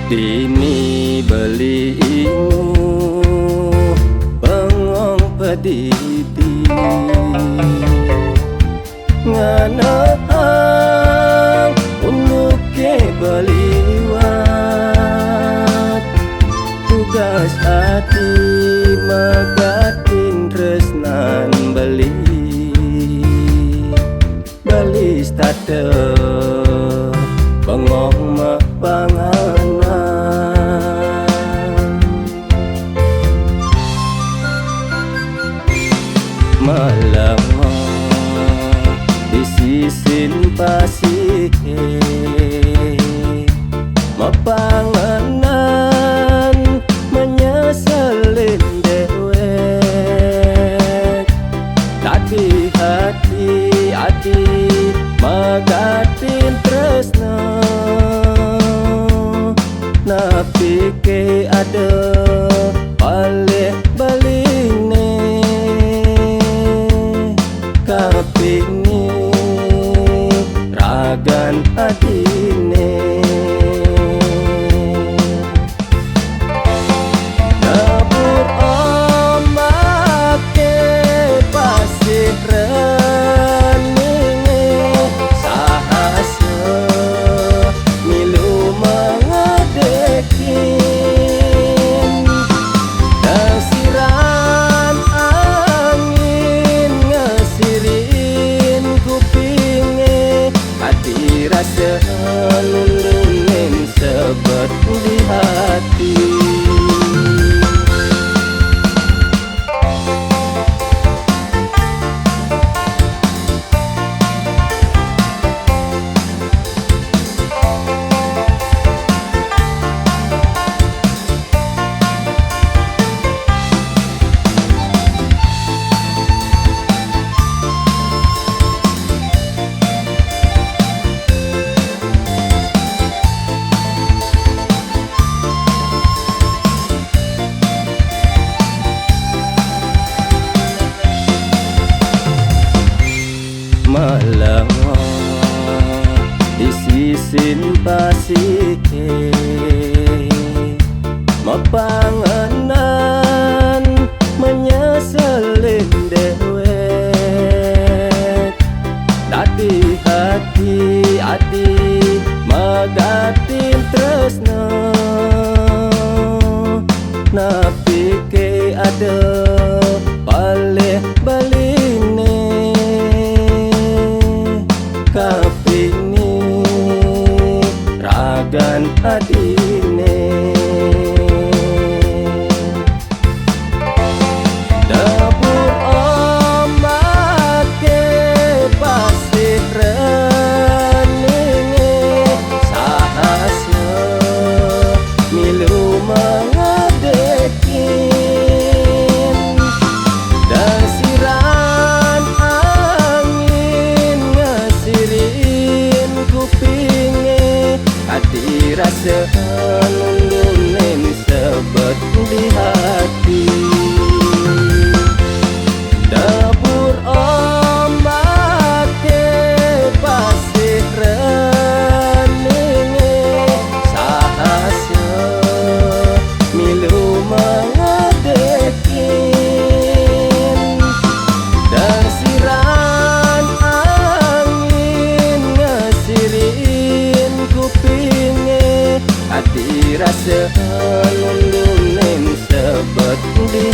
Dini beli ilmu pengong pediti nganahang untuk ke beliwat tugas hati magatin tresnan beli state pengong mah panganan malam di sisin pasih mapanganan menyeselin dewek tadi hati adi magatin tresna napi ke ada balik baline kapini ragan adine dapur omak ke pasir nundunin sebet di hati malam di sisin pasih mapanganan menyeselin dewek tadi hati adi magatin tresna napi ke ada balik baline kapini ragan adine dapur omak ke pasir reninge sahasya milu mengadekin dasiran angin ngasirin kupinge hati rasa nundunin sebet di hati dapur omak ke pasir reninge sahasya milu mengadekin dasiran angin ngasirin kupinge hati rasa nundunin sebet di